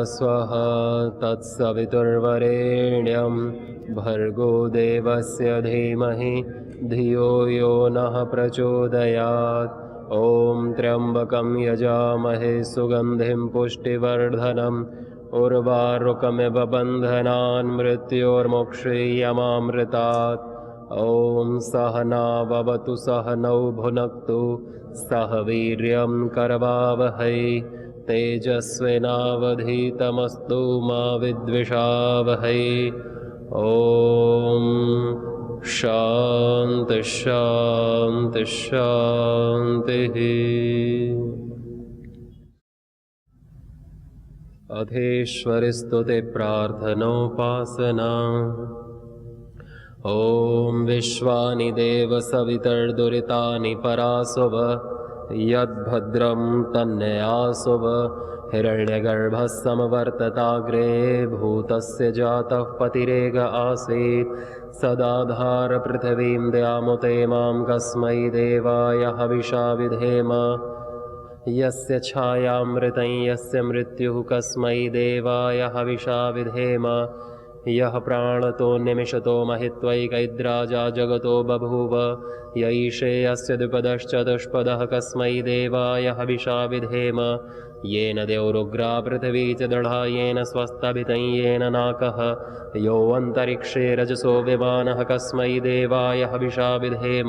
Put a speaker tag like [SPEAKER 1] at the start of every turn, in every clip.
[SPEAKER 1] भुवस्वः तत्सवितुर्वरेण्यं भर्गो देवस्य धीमहि धियो यो नः प्रचोदयात्। ॐ त्र्यम्बकं यजामहे सुगन्धिं पुष्टिवर्धनम् उर्वारुकमिव बन्धनान् मृत्योर्मुक्षीयमामृतात्। ॐ सहना भवतु सहनौ भुनक्तु सह वीर्यं करवावहै तेजस्विनावधीतमस्तु मा विद्विषावहै। ॐ शान्ति शान्ति शान्तिः। अधीश्वरस्तुते प्रार्थनोपासना। ॐ विश्वानि देव सवितर्दुरितानि परासुव यद्भद्रं तन्नयासुव। हिरण्यगर्भः समवर्तताग्रे भूतस्य जातः पतिरेग आसीत् सदाधार पृथिवीं द्यामुते मां कस्मै देवाय हविषा विधेम। यस्य छायामृतं यस्य मृत्युः कस्मै देवाय हविषा विधेम। यः प्राणतो निमिषतो महित्वैकैद्राजा जगतो बभूव यैषे अस्य द्विपदश्चतुष्पदः कस्मै देवाय हविषा विधेम। येन देवरुग्रा पृथिवी च दृढा येन स्वस्तभितं येन नाकः यो अन्तरिक्षे रजसो विमानः कस्मै देवाय हविषा विधेम।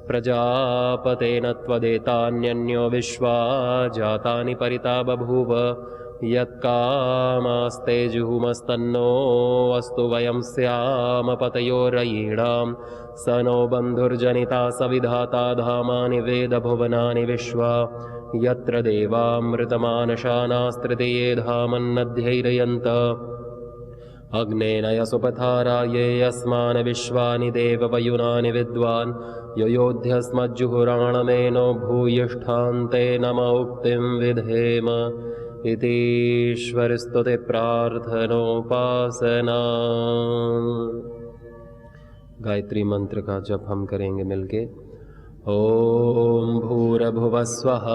[SPEAKER 1] प्रजापतेन त्वदेतान्यन्यो विश्वा जातानि परिता बभूव यत्कामास्ते जुहुमस्तन्नो अस्तु वयं स्याम पतयोरयीणां स नो बन्धुर्जनिता सविधाता धामानि वेदभुवनानि विश्वा यत्र देवामृतमानशानास्तृतीये धामन्नध्यैरयन्त। अग्नेन यसुपथाराये यस्मान् विश्वानि देववयुनानि विद्वान् योयोध्यस्मज्जुहुराणमेनो भूयिष्ठान्ते नम उक्तिं विधेम। इतीश्वरस्तुते प्रार्थनोपासना। गायत्री मंत्र का जप हम करेंगे मिलके। ओम भूर्भुवस्वः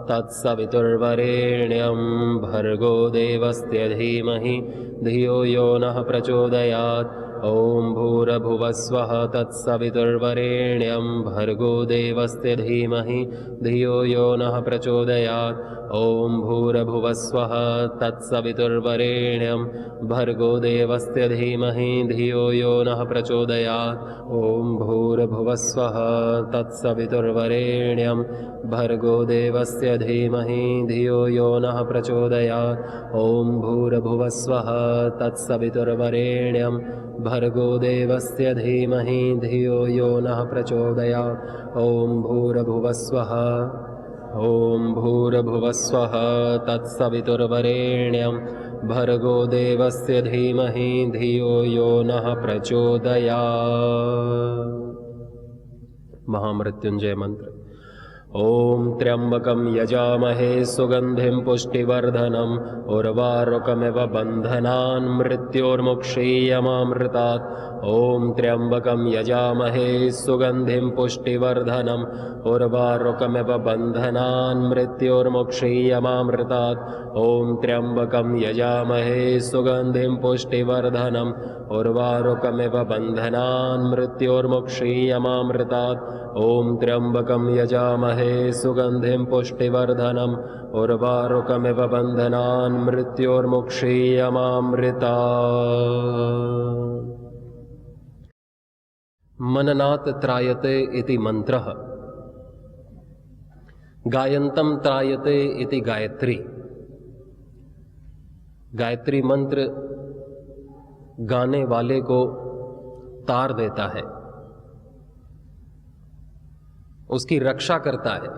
[SPEAKER 1] तत्सवितुर्वरेण्यं भर्गो देवस्य धीमहि धियो यो नः प्रचोदयात्। ओम भूर्भुवस्वः तत्सवितुर्वरेण्यं भर्गो देवस्य धीमहि धियो यो नः प्रचोदयात्। ओम भूर्भुवस्वः तत्सवितुर्वरेण्यं भर्गो देवस्य धीमहि धियो यो नः प्रचोदयात्। ओम भूर्भुवस्वः तत्सवितुर्वरेण्यं भर्गो देवस्य धीमहि धियो यो नः प्रचोदयात्। ओम भूर्भुवस्वः तत्सवितुर्वरेण्यं भर्गो देवस्य धीमहि धियो यो नः प्रचोदयात्। ओम भूर्भुवस्वः तत्सवितुर्वरेण्यं भर्गो देवस्य धीमहि धियो यो नः प्रचोदयात्। महामृत्युंजय मंत्र। ओम त्र्यंबकं यजामहे सुगंधिं पुष्टिवर्धनम् उर्वारुकमिव बन्धनान् मृत्योर्मुक्षीयमामृतात्। ओम त्र्यंबकं यजामहे सुगंधिं पुष्टिवर्धनम् उर्वारुकमिव बन्धनान् मृत्योर्मुक्षीयमामृतात्। ओम त्र्यंबकं यजामहे सुगंधिं पुष्टिवर्धनम् उर्वारुकमिव बन्धनान् मृत्योर्मुक्षीयमामृतात्। ओम त्र्यंबकं यजामहे सुगंधिं पुष्टिवर्धनम् उर्वारुकमिव बन्धनान् मृत्योर्मुक्षीयमामृतात्। मननात् त्रायते इति मंत्रः। गायन्तं त्रायते इति गायत्री। गायत्री मंत्र गाने वाले को तार देता है, उसकी रक्षा करता है,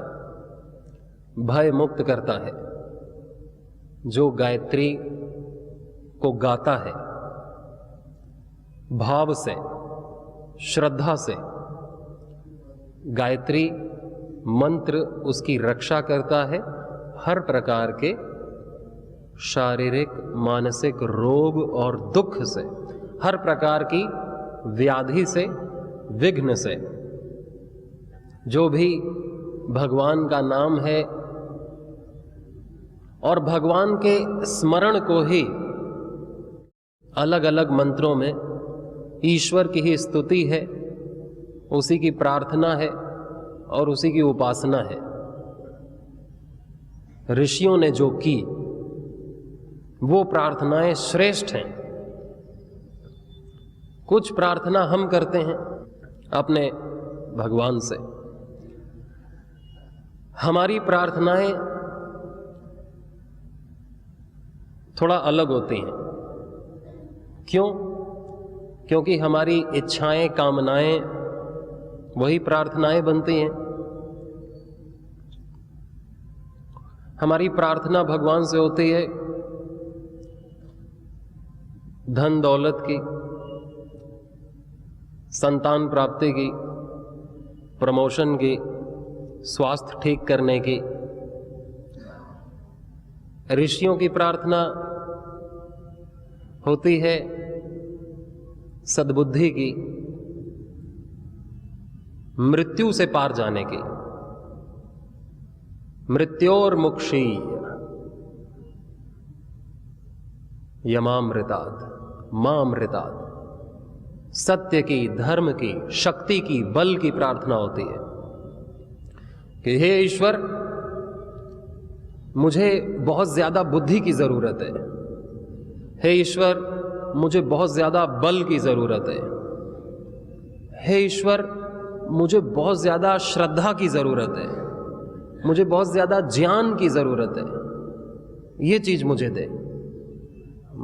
[SPEAKER 1] भय मुक्त करता है। जो गायत्री को गाता है भाव से, श्रद्धा से, गायत्री मंत्र उसकी रक्षा करता है हर प्रकार के शारीरिक मानसिक रोग और दुख से, हर प्रकार की व्याधि से, विघ्न से। जो भी भगवान का नाम है और भगवान के स्मरण को ही अलग अलग मंत्रों में ईश्वर की ही स्तुति है, उसी की प्रार्थना है और उसी की उपासना है। ऋषियों ने जो की वो प्रार्थनाएं श्रेष्ठ हैं। कुछ प्रार्थना हम करते हैं अपने भगवान से, हमारी प्रार्थनाएं थोड़ा अलग होती हैं। क्यों? क्योंकि हमारी इच्छाएं, कामनाएं वही प्रार्थनाएं बनती हैं। हमारी प्रार्थना भगवान से होती है धन दौलत की, संतान प्राप्ति की, प्रमोशन की, स्वास्थ्य ठीक करने की। ऋषियों की प्रार्थना होती है सद्बुद्धि की, मृत्यु से पार जाने की। मृत्योर्मुक्षी यमामृतात् मामृतात्। सत्य की, धर्म की, शक्ति की, बल की प्रार्थना होती है कि हे ईश्वर, मुझे बहुत ज्यादा बुद्धि की जरूरत है। हे ईश्वर, मुझे बहुत ज्यादा बल की जरूरत है। हे ईश्वर, मुझे बहुत ज्यादा श्रद्धा की जरूरत है। मुझे बहुत ज्यादा ज्ञान की जरूरत है। ये चीज मुझे दे।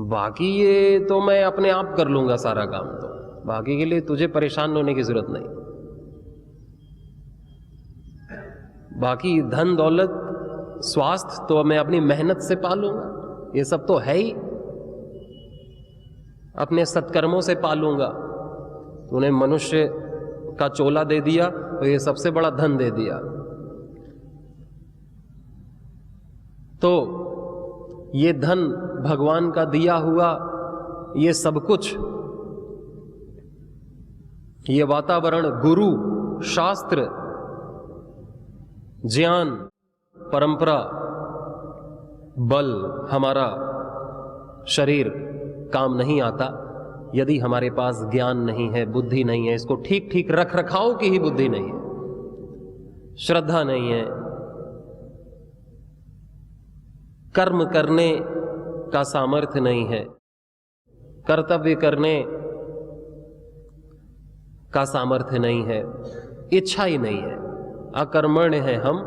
[SPEAKER 1] बाकी ये तो मैं अपने आप कर लूंगा सारा काम, तो बाकी के लिए तुझे परेशान होने की जरूरत नहीं। बाकी धन दौलत स्वास्थ्य तो मैं अपनी मेहनत से पालूंगा, ये सब तो है ही, अपने सत्कर्मों से पालूंगा। तूने मनुष्य का चोला दे दिया तो ये सबसे बड़ा धन दे दिया। तो ये धन भगवान का दिया हुआ, ये सब कुछ, ये वातावरण, गुरु, शास्त्र, ज्ञान, परंपरा, बल, हमारा शरीर काम नहीं आता यदि हमारे पास ज्ञान नहीं है, बुद्धि नहीं है, इसको ठीक ठीक रख रखाव की ही बुद्धि नहीं है, श्रद्धा नहीं है, कर्म करने का सामर्थ्य नहीं है, कर्तव्य करने का सामर्थ्य नहीं है, इच्छा ही नहीं है, अकर्मण्य है हम।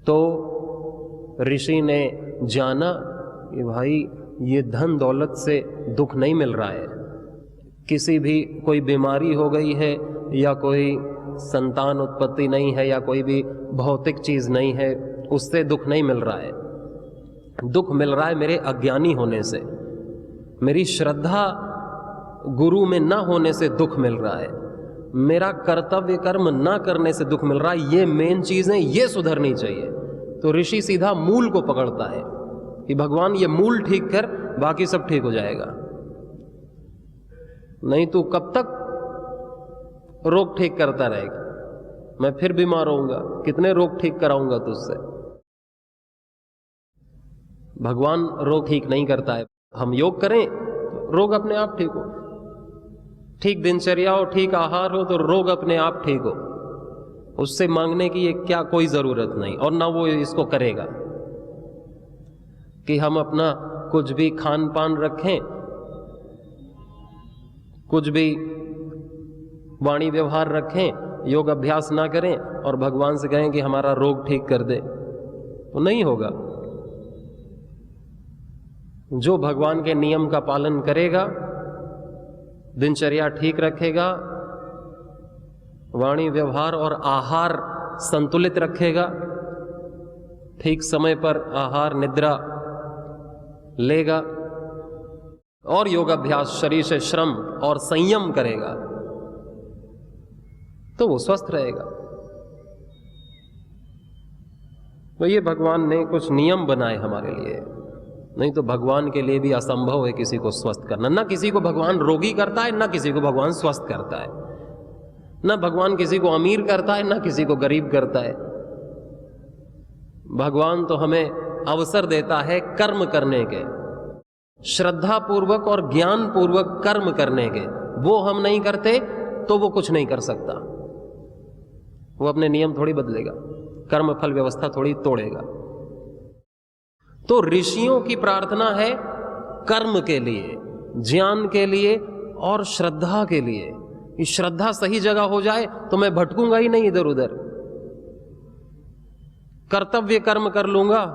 [SPEAKER 1] तो ऋषि ने जाना कि भाई ये धन दौलत से दुख नहीं मिल रहा है, किसी भी कोई बीमारी हो गई है या कोई संतान उत्पत्ति नहीं है या कोई भी भौतिक चीज नहीं है, उससे दुख नहीं मिल रहा है। दुख मिल रहा है मेरे अज्ञानी होने से, मेरी श्रद्धा गुरु में ना होने से दुख मिल रहा है, मेरा कर्तव्य कर्म ना करने से दुख मिल रहा है। ये मेन चीजें, ये सुधरनी चाहिए। तो ऋषि सीधा मूल को पकड़ता है कि भगवान ये मूल ठीक कर, बाकी सब ठीक हो जाएगा। नहीं तो कब तक रोग ठीक करता रहेगा, मैं फिर बीमार होऊंगा, कितने रोग ठीक कराऊंगा तुझसे। भगवान रोग ठीक नहीं करता है। हम योग करें तो रोग अपने आप ठीक हो, ठीक दिनचर्या हो, ठीक आहार हो तो रोग अपने आप ठीक हो। उससे मांगने की ये क्या कोई जरूरत नहीं, और ना वो इसको करेगा कि हम अपना कुछ भी खान पान रखें, कुछ भी वाणी व्यवहार रखें, योग अभ्यास ना करें और भगवान से कहें कि हमारा रोग ठीक कर दे, तो नहीं होगा। जो भगवान के नियम का पालन करेगा, दिनचर्या ठीक रखेगा, वाणी व्यवहार और आहार संतुलित रखेगा, ठीक समय पर आहार निद्रा लेगा और योगाभ्यास, शरीर से श्रम और संयम करेगा, तो वो स्वस्थ रहेगा। तो ये भगवान ने कुछ नियम बनाए हमारे लिए, नहीं तो भगवान के लिए भी असंभव है किसी को स्वस्थ करना। ना किसी को भगवान रोगी करता है, ना किसी को भगवान स्वस्थ करता है, ना भगवान किसी को अमीर करता है, ना किसी को गरीब करता है। भगवान तो हमें अवसर देता है कर्म करने के, श्रद्धा पूर्वक और ज्ञान पूर्वक कर्म करने के। वो हम नहीं करते तो वो कुछ नहीं कर सकता, वो अपने नियम थोड़ी बदलेगा, कर्म फल व्यवस्था थोड़ी तोड़ेगा। तो ऋषियों की प्रार्थना है कर्म के लिए, ज्ञान के लिए और श्रद्धा के लिए। कि श्रद्धा सही जगह हो जाए तो मैं भटकूंगा ही नहीं इधर उधर, कर्तव्य कर्म कर लूंगा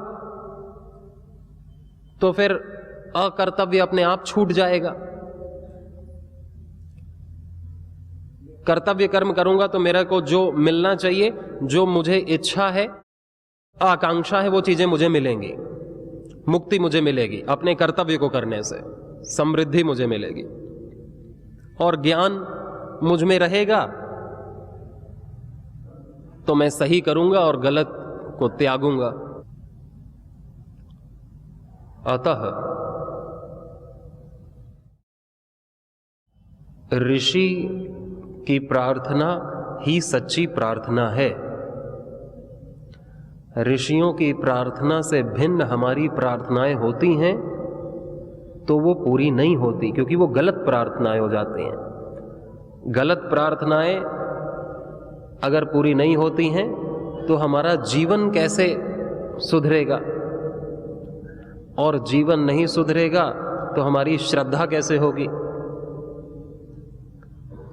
[SPEAKER 1] तो फिर अकर्तव्य अपने आप छूट जाएगा। कर्तव्य कर्म करूंगा तो मेरे को जो मिलना चाहिए, जो मुझे इच्छा है, आकांक्षा है, वो चीजें मुझे मिलेंगी, मुक्ति मुझे मिलेगी अपने कर्तव्य को करने से, समृद्धि मुझे मिलेगी। और ज्ञान मुझ में रहेगा तो मैं सही करूंगा और गलत को त्यागूंगा। अतः ऋषि की प्रार्थना ही सच्ची प्रार्थना है। ऋषियों की प्रार्थना से भिन्न हमारी प्रार्थनाएं होती हैं तो वो पूरी नहीं होती, क्योंकि वो गलत प्रार्थनाएं हो जाती हैं। गलत प्रार्थनाएं अगर पूरी नहीं होती हैं तो हमारा जीवन कैसे सुधरेगा, और जीवन नहीं सुधरेगा तो हमारी श्रद्धा कैसे होगी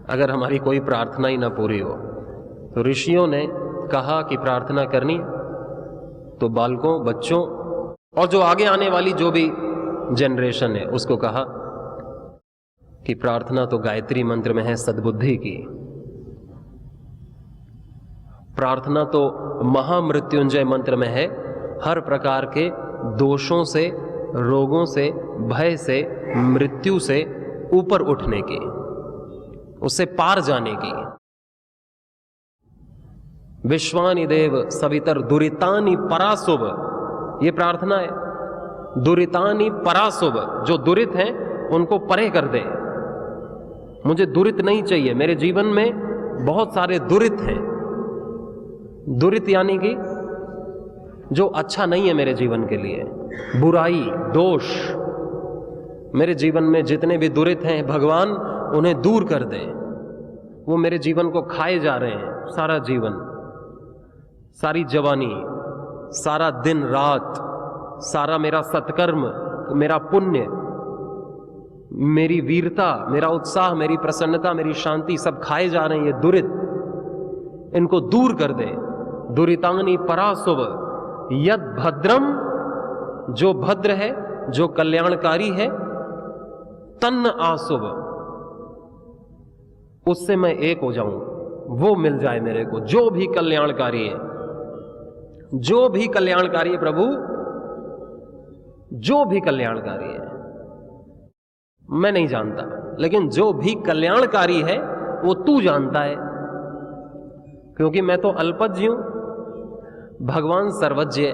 [SPEAKER 1] अगर हमारी कोई प्रार्थना ही ना पूरी हो। तो ऋषियों ने कहा कि प्रार्थना करनी, तो बालकों, बच्चों और जो आगे आने वाली जो भी जनरेशन है उसको कहा कि प्रार्थना तो गायत्री मंत्र में है सद्बुद्धि की, प्रार्थना तो महामृत्युंजय मंत्र में है हर प्रकार के दोषों से, रोगों से, भय से, मृत्यु से ऊपर उठने की, उससे पार जाने की। विश्वानि देव सवितर दुरितानि पराशुभ, ये प्रार्थना है। दुरितानि पराशुभ, जो दुरित हैं उनको परे कर दे। मुझे दुरित नहीं चाहिए, मेरे जीवन में बहुत सारे दुरित हैं। दुरित यानी कि जो अच्छा नहीं है मेरे जीवन के लिए, बुराई, दोष, मेरे जीवन में जितने भी दुरित हैं भगवान उन्हें दूर कर दे। वो मेरे जीवन को खाए जा रहे हैं, सारा जीवन, सारी जवानी, सारा दिन रात, सारा मेरा सत्कर्म, मेरा पुण्य, मेरी वीरता, मेरा उत्साह, मेरी प्रसन्नता, मेरी शांति सब खाए जा रहे हैं ये दुरित। इनको दूर कर दे। दुरितानि पराशुभ यद भद्रम, जो भद्र है, जो कल्याणकारी है, तन्न आशुभ, उससे मैं एक हो जाऊं, वो मिल जाए मेरे को। जो भी कल्याणकारी है, जो भी कल्याणकारी है प्रभु, जो भी कल्याणकारी है, मैं नहीं जानता, लेकिन जो भी कल्याणकारी है वो तू जानता है, क्योंकि मैं तो अल्पज्ञ हूं, भगवान सर्वज्ञ है।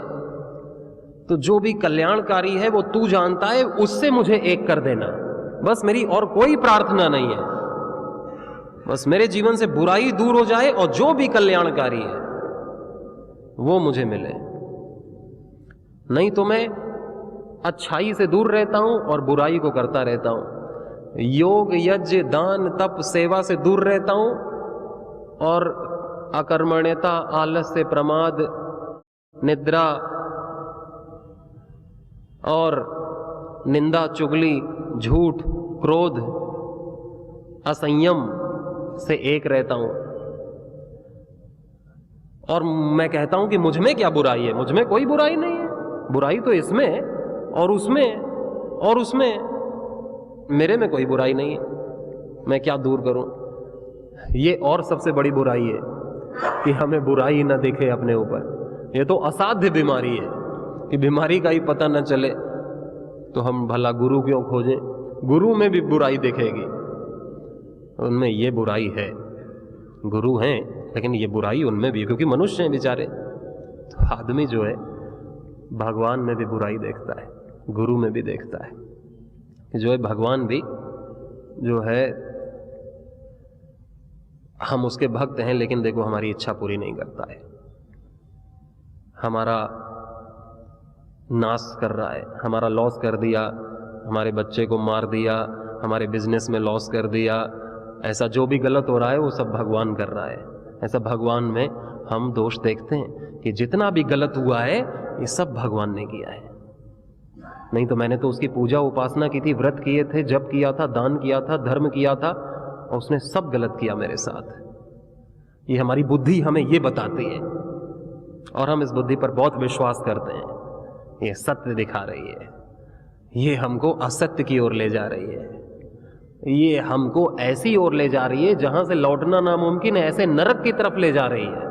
[SPEAKER 1] तो जो भी कल्याणकारी है वो तू जानता है, उससे मुझे एक कर देना, बस मेरी और कोई प्रार्थना नहीं है। बस मेरे जीवन से बुराई दूर हो जाए और जो भी कल्याणकारी है वो मुझे मिले। नहीं तो मैं अच्छाई से दूर रहता हूं और बुराई को करता रहता हूं। योग, यज्ञ, दान, तप, सेवा से दूर रहता हूं और अकर्मण्यता, आलस्य, प्रमाद, निद्रा और निंदा, चुगली, झूठ, क्रोध, असंयम से एक रहता हूं। और मैं कहता हूं कि मुझ में क्या बुराई है? मुझ में कोई बुराई नहीं है। बुराई तो इसमें और उसमें और उसमें, मेरे में कोई बुराई नहीं है। मैं क्या दूर करूं? ये और सबसे बड़ी बुराई है कि हमें बुराई ना दिखे अपने ऊपर। ये तो असाध्य बीमारी है कि बीमारी का ही पता न चले, तो हम भला गुरु क्यों खोजें? गुरु में भी बुराई दिखेगी, उनमें ये बुराई है। गुरु हैं लेकिन ये बुराई उनमें भी है, क्योंकि मनुष्य हैं बेचारे। तो आदमी जो है भगवान में भी बुराई देखता है, गुरु में भी देखता है। जो है भगवान भी जो है, हम उसके भक्त हैं लेकिन देखो हमारी इच्छा पूरी नहीं करता है। हमारा नाश कर रहा है, हमारा लॉस कर दिया, हमारे बच्चे को मार दिया, हमारे बिजनेस में लॉस कर दिया, ऐसा जो भी गलत हो रहा है वो सब भगवान कर रहा है। ऐसा भगवान में हम दोष देखते हैं कि जितना भी गलत हुआ है ये सब भगवान ने किया है। नहीं तो मैंने तो उसकी पूजा उपासना की थी, व्रत किए थे, जप किया था, दान किया था, धर्म किया था, और उसने सब गलत किया मेरे साथ। ये हमारी बुद्धि हमें ये बताती है और हम इस बुद्धि पर बहुत विश्वास करते हैं। ये सत्य दिखा रही है, ये हमको असत्य की ओर ले जा रही है, ये हमको ऐसी ओर ले जा रही है जहां से लौटना नामुमकिन है, ऐसे नरक की तरफ ले जा रही है।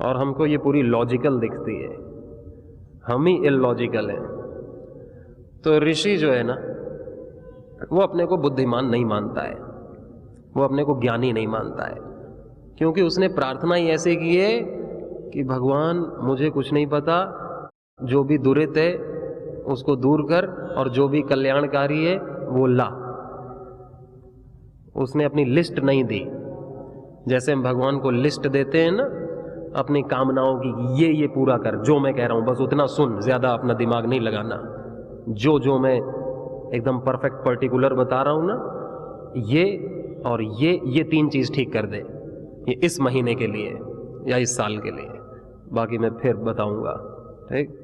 [SPEAKER 1] और हमको ये पूरी लॉजिकल दिखती है, हम ही इलॉजिकल हैं। तो ऋषि जो है ना, वो अपने को बुद्धिमान नहीं मानता है, वो अपने को ज्ञानी नहीं मानता है, क्योंकि उसने प्रार्थना ही ऐसे की है कि भगवान मुझे कुछ नहीं पता, जो भी दुरित है उसको दूर कर और जो भी कल्याणकारी है वो ला। उसने अपनी लिस्ट नहीं दी, जैसे हम भगवान को लिस्ट देते हैं ना अपनी कामनाओं की, ये पूरा कर, जो मैं कह रहा हूं बस उतना सुन, ज्यादा अपना दिमाग नहीं लगाना, जो मैं एकदम परफेक्ट पर्टिकुलर बता रहा हूं ना, ये और ये 3 चीज ठीक कर दे, ये इस महीने के लिए या इस साल के लिए, बाकी मैं फिर बताऊंगा। ठीक।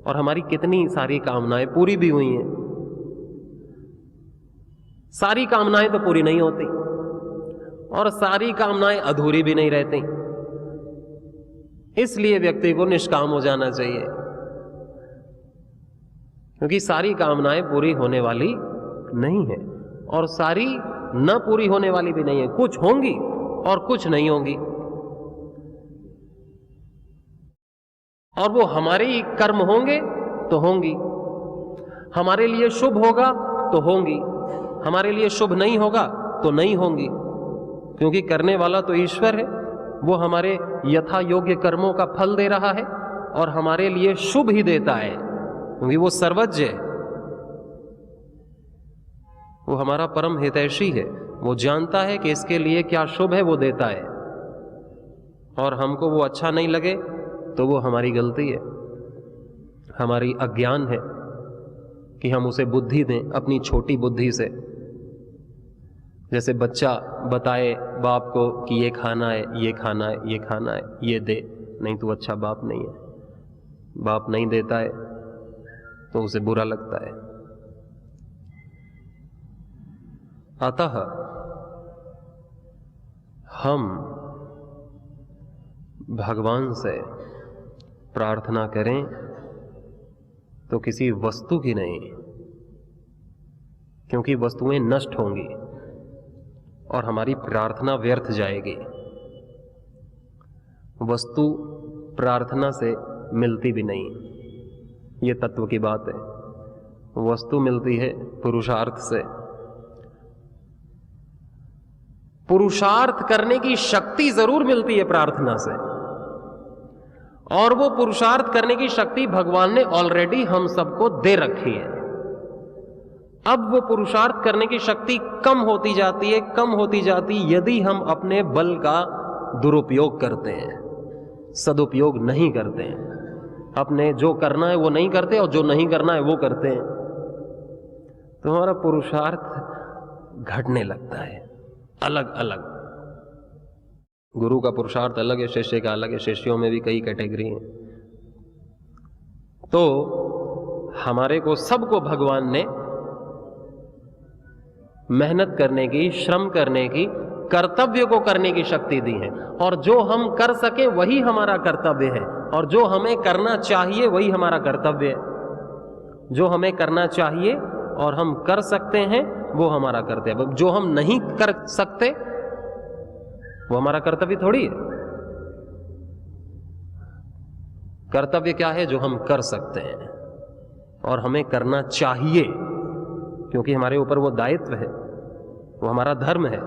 [SPEAKER 1] और हमारी कितनी सारी कामनाएं पूरी भी हुई हैं, सारी कामनाएं तो पूरी नहीं होती और सारी कामनाएं अधूरी भी नहीं रहती। इसलिए व्यक्ति को निष्काम हो जाना चाहिए, क्योंकि सारी कामनाएं पूरी होने वाली नहीं है और सारी न पूरी होने वाली भी नहीं है, कुछ होंगी और कुछ नहीं होंगी, और वो हमारे ही कर्म होंगे तो होंगी, हमारे लिए शुभ होगा तो होंगी, हमारे लिए शुभ नहीं होगा तो नहीं होंगी, क्योंकि करने वाला तो ईश्वर है, वो हमारे यथा योग्य कर्मों का फल दे रहा है और हमारे लिए शुभ ही देता है, क्योंकि वो सर्वज्ञ है, वो हमारा परम हितैषी है, वो जानता है कि इसके लिए क्या शुभ है वो देता है, और हमको वो अच्छा नहीं लगे तो वो हमारी गलती है, हमारी अज्ञान है कि हम उसे बुद्धि दें अपनी छोटी बुद्धि से। जैसे बच्चा बताए बाप को कि ये खाना है, ये खाना है, ये खाना है, ये दे, नहीं तो अच्छा बाप नहीं है, बाप नहीं देता है तो उसे बुरा लगता है। अतः हम भगवान से प्रार्थना करें तो किसी वस्तु की नहीं, क्योंकि वस्तुएं नष्ट होंगी और हमारी प्रार्थना व्यर्थ जाएगी। वस्तु प्रार्थना से मिलती भी नहीं, ये तत्व की बात है। वस्तु मिलती है पुरुषार्थ से। पुरुषार्थ करने की शक्ति जरूर मिलती है प्रार्थना से, और वो पुरुषार्थ करने की शक्ति भगवान ने ऑलरेडी हम सबको दे रखी है। अब वो पुरुषार्थ करने की शक्ति कम होती जाती है, कम होती जाती यदि हम अपने बल का दुरुपयोग करते हैं, सदुपयोग नहीं करते हैं, अपने जो करना है वो नहीं करते और जो नहीं करना है वो करते हैं, तो हमारा पुरुषार्थ घटने लगता है। अलग अलग गुरु का पुरुषार्थ अलग है, शिष्य का अलग है, शिष्यों में भी कई कैटेगरी हैं। तो हमारे को सबको भगवान ने मेहनत करने की, श्रम करने की, कर्तव्य को करने की शक्ति दी है, और जो हम कर सके वही हमारा कर्तव्य है, और जो हमें करना चाहिए वही हमारा कर्तव्य है। जो हमें करना चाहिए और हम कर सकते हैं वो हमारा कर्तव्य, जो हम नहीं कर सकते वो हमारा कर्तव्य थोड़ी है। कर्तव्य क्या है? जो हम कर सकते हैं और हमें करना चाहिए, क्योंकि हमारे ऊपर वो दायित्व है, वो हमारा धर्म है,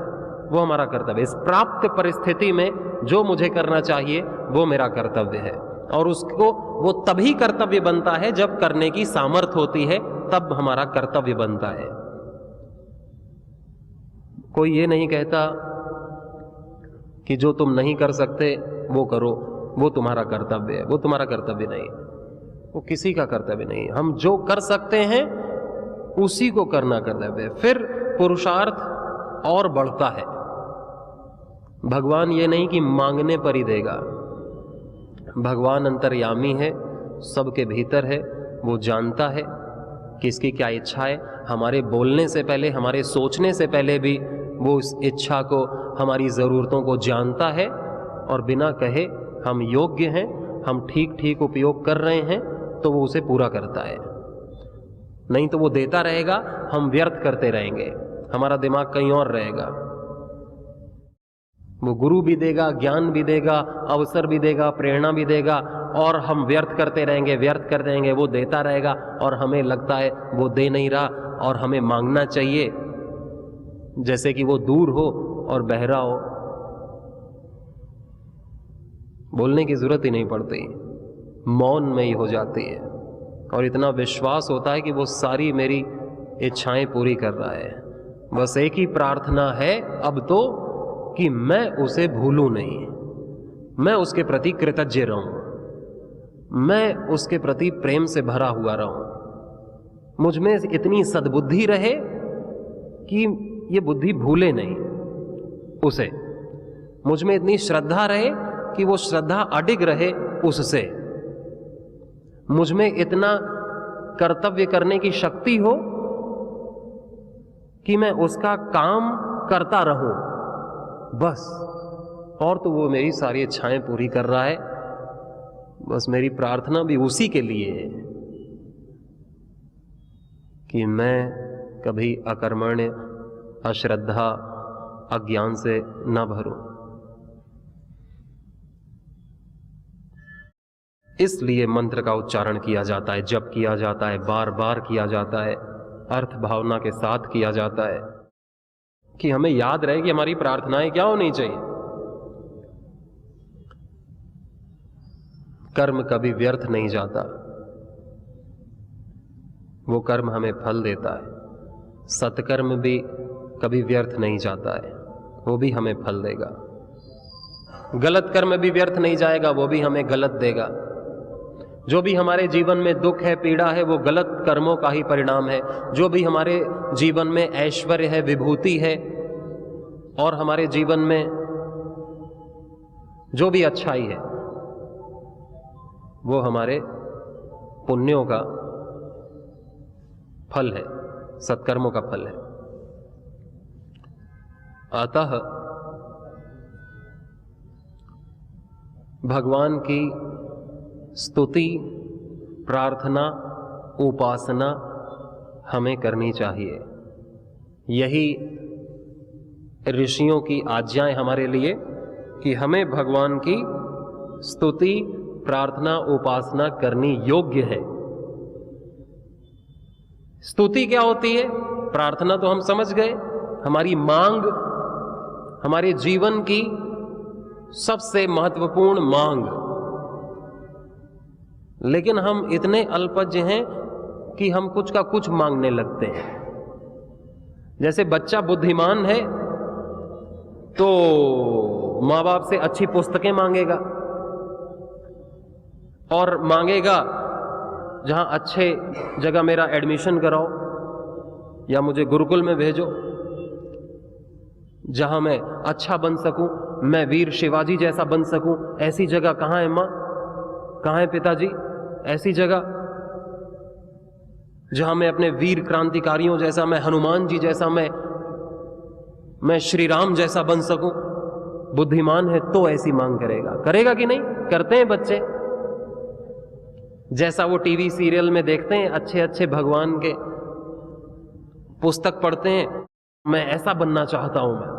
[SPEAKER 1] वो हमारा कर्तव्य। इस प्राप्त परिस्थिति में जो मुझे करना चाहिए वो मेरा कर्तव्य है, और उसको वो तभी कर्तव्य बनता है जब करने की सामर्थ्य होती है, तब हमारा कर्तव्य बनता है। कोई ये नहीं कहता कि जो तुम नहीं कर सकते वो करो, वो तुम्हारा कर्तव्य है, वो तुम्हारा कर्तव्य नहीं है, वो किसी का कर्तव्य नहीं है। हम जो कर सकते हैं उसी को करना कर्तव्य है, फिर पुरुषार्थ और बढ़ता है। भगवान ये नहीं कि मांगने पर ही देगा, भगवान अंतर्यामी है, सबके भीतर है, वो जानता है किसकी क्या इच्छा है। हमारे बोलने से पहले, हमारे सोचने से पहले भी वो इस इच्छा को, हमारी ज़रूरतों को जानता है, और बिना कहे हम योग्य हैं, हम ठीक ठीक उपयोग कर रहे हैं, तो वो उसे पूरा करता है। नहीं तो वो देता रहेगा, हम व्यर्थ करते रहेंगे, हमारा दिमाग कहीं और रहेगा। वो गुरु भी देगा, ज्ञान भी देगा, अवसर भी देगा, प्रेरणा भी देगा, और हम व्यर्थ करते रहेंगे, व्यर्थ करते रहेंगे। वो देता रहेगा और हमें लगता है वो दे नहीं रहा, और हमें मांगना चाहिए जैसे कि वो दूर हो और बहरा हो। बोलने की जरूरत ही नहीं पड़ती, मौन में ही हो जाती है, और इतना विश्वास होता है कि वो सारी मेरी इच्छाएं पूरी कर रहा है। बस एक ही प्रार्थना है अब तो कि मैं उसे भूलूं नहीं, मैं उसके प्रति कृतज्ञ रहूं, मैं उसके प्रति प्रेम से भरा हुआ रहूं, मुझ में इतनी सद्बुद्धि रहे कि ये बुद्धि भूले नहीं उसे, मुझ में इतनी श्रद्धा रहे कि वो श्रद्धा अडिग रहे उससे, मुझ में इतना कर्तव्य करने की शक्ति हो कि मैं उसका काम करता रहूं बस। और तो वो मेरी सारी इच्छाएं पूरी कर रहा है। बस मेरी प्रार्थना भी उसी के लिए है कि मैं कभी अकर्मण्य, अश्रद्धा, अज्ञान से न भरूं। इसलिए मंत्र का उच्चारण किया जाता है, जप किया जाता है, बार बार किया जाता है, अर्थ भावना के साथ किया जाता है, कि हमें याद रहे कि हमारी प्रार्थनाएं क्या होनी चाहिए। कर्म कभी व्यर्थ नहीं जाता, वो कर्म हमें फल देता है। सत्कर्म भी कभी व्यर्थ नहीं जाता है, वो भी हमें फल देगा। गलत कर्म भी व्यर्थ नहीं जाएगा, वो भी हमें गलत देगा। जो भी हमारे जीवन में दुख है, पीड़ा है, वो गलत कर्मों का ही परिणाम है। जो भी हमारे जीवन में ऐश्वर्य है, विभूति है, और हमारे जीवन में जो भी अच्छाई है, वो हमारे पुण्यों का फल है, सत्कर्मों का फल है। अतः भगवान की स्तुति, प्रार्थना, उपासना हमें करनी चाहिए। यही ऋषियों की आज्ञाएं हमारे लिए कि हमें भगवान की स्तुति, प्रार्थना, उपासना करनी योग्य है। स्तुति क्या होती है? प्रार्थना तो हम समझ गए, हमारी मांग, हमारे जीवन की सबसे महत्वपूर्ण मांग। लेकिन हम इतने अल्पज्ञ हैं कि हम कुछ का कुछ मांगने लगते हैं। जैसे बच्चा बुद्धिमान है तो माँ बाप से अच्छी पुस्तकें मांगेगा, और मांगेगा जहां अच्छे जगह मेरा एडमिशन कराओ, या मुझे गुरुकुल में भेजो जहां मैं अच्छा बन सकूं, मैं वीर शिवाजी जैसा बन सकूं। ऐसी जगह कहां है मां, कहां है पिताजी? ऐसी जगह जहां मैं अपने वीर क्रांतिकारियों जैसा, मैं हनुमान जी जैसा, मैं श्री राम जैसा बन सकूं। बुद्धिमान है तो ऐसी मांग करेगा। करेगा कि नहीं? करते हैं बच्चे, जैसा वो टीवी सीरियल में देखते हैं, अच्छे अच्छे भगवान के पुस्तक पढ़ते हैं, मैं ऐसा बनना चाहता हूं, मैं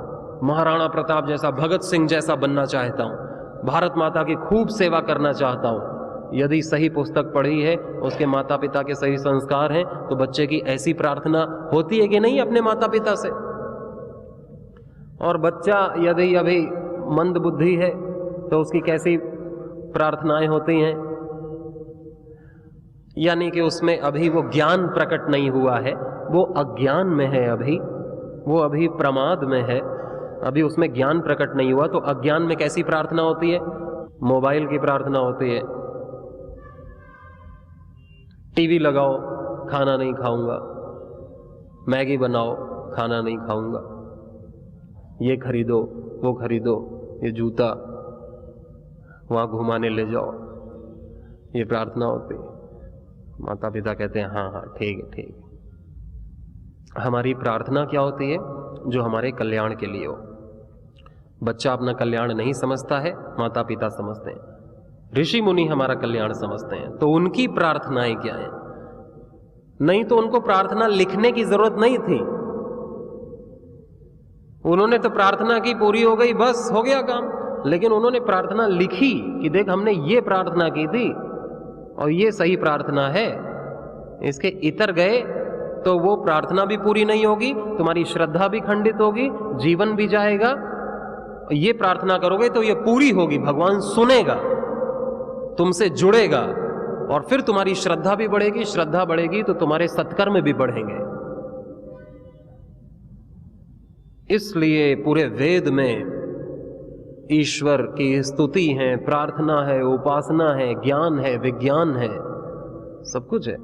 [SPEAKER 1] महाराणा प्रताप जैसा, भगत सिंह जैसा बनना चाहता हूं, भारत माता की खूब सेवा करना चाहता हूं। यदि सही पुस्तक पढ़ी है, उसके माता पिता के सही संस्कार हैं, तो बच्चे की ऐसी प्रार्थना होती है कि नहीं अपने माता पिता से। और बच्चा यदि अभी मंद बुद्धि है तो उसकी कैसी प्रार्थनाएं होती हैं? यानी कि उसमें अभी वो ज्ञान प्रकट नहीं हुआ है, वो अज्ञान में है, अभी वो अभी प्रमाद में है, अभी उसमें ज्ञान प्रकट नहीं हुआ। तो अज्ञान में कैसी प्रार्थना होती है? मोबाइल की प्रार्थना होती है, टीवी लगाओ खाना नहीं खाऊंगा, मैगी बनाओ खाना नहीं खाऊंगा, ये खरीदो वो खरीदो, ये जूता वहां घुमाने ले जाओ, ये प्रार्थना होती है। माता पिता कहते हैं हाँ हाँ ठीक है ठीक है। हमारी प्रार्थना क्या होती है? जो हमारे कल्याण के लिए हो। बच्चा अपना कल्याण नहीं समझता है, माता पिता समझते हैं, ऋषि मुनि हमारा कल्याण समझते हैं, तो उनकी प्रार्थनाएं क्या है? नहीं तो उनको प्रार्थना लिखने की जरूरत नहीं थी, उन्होंने तो प्रार्थना की, पूरी हो गई, बस हो गया काम। लेकिन उन्होंने प्रार्थना लिखी कि देख हमने ये प्रार्थना की थी और ये सही प्रार्थना है, इसके इतर गए तो वो प्रार्थना भी पूरी नहीं होगी, तुम्हारी श्रद्धा भी खंडित होगी, जीवन भी जाएगा। ये प्रार्थना करोगे तो ये पूरी होगी, भगवान सुनेगा, तुमसे जुड़ेगा और फिर तुम्हारी श्रद्धा भी बढ़ेगी, श्रद्धा बढ़ेगी तो तुम्हारे सत्कर्म भी बढ़ेंगे। इसलिए पूरे वेद में ईश्वर की स्तुति है, प्रार्थना है, उपासना है, ज्ञान है, विज्ञान है, सब कुछ है।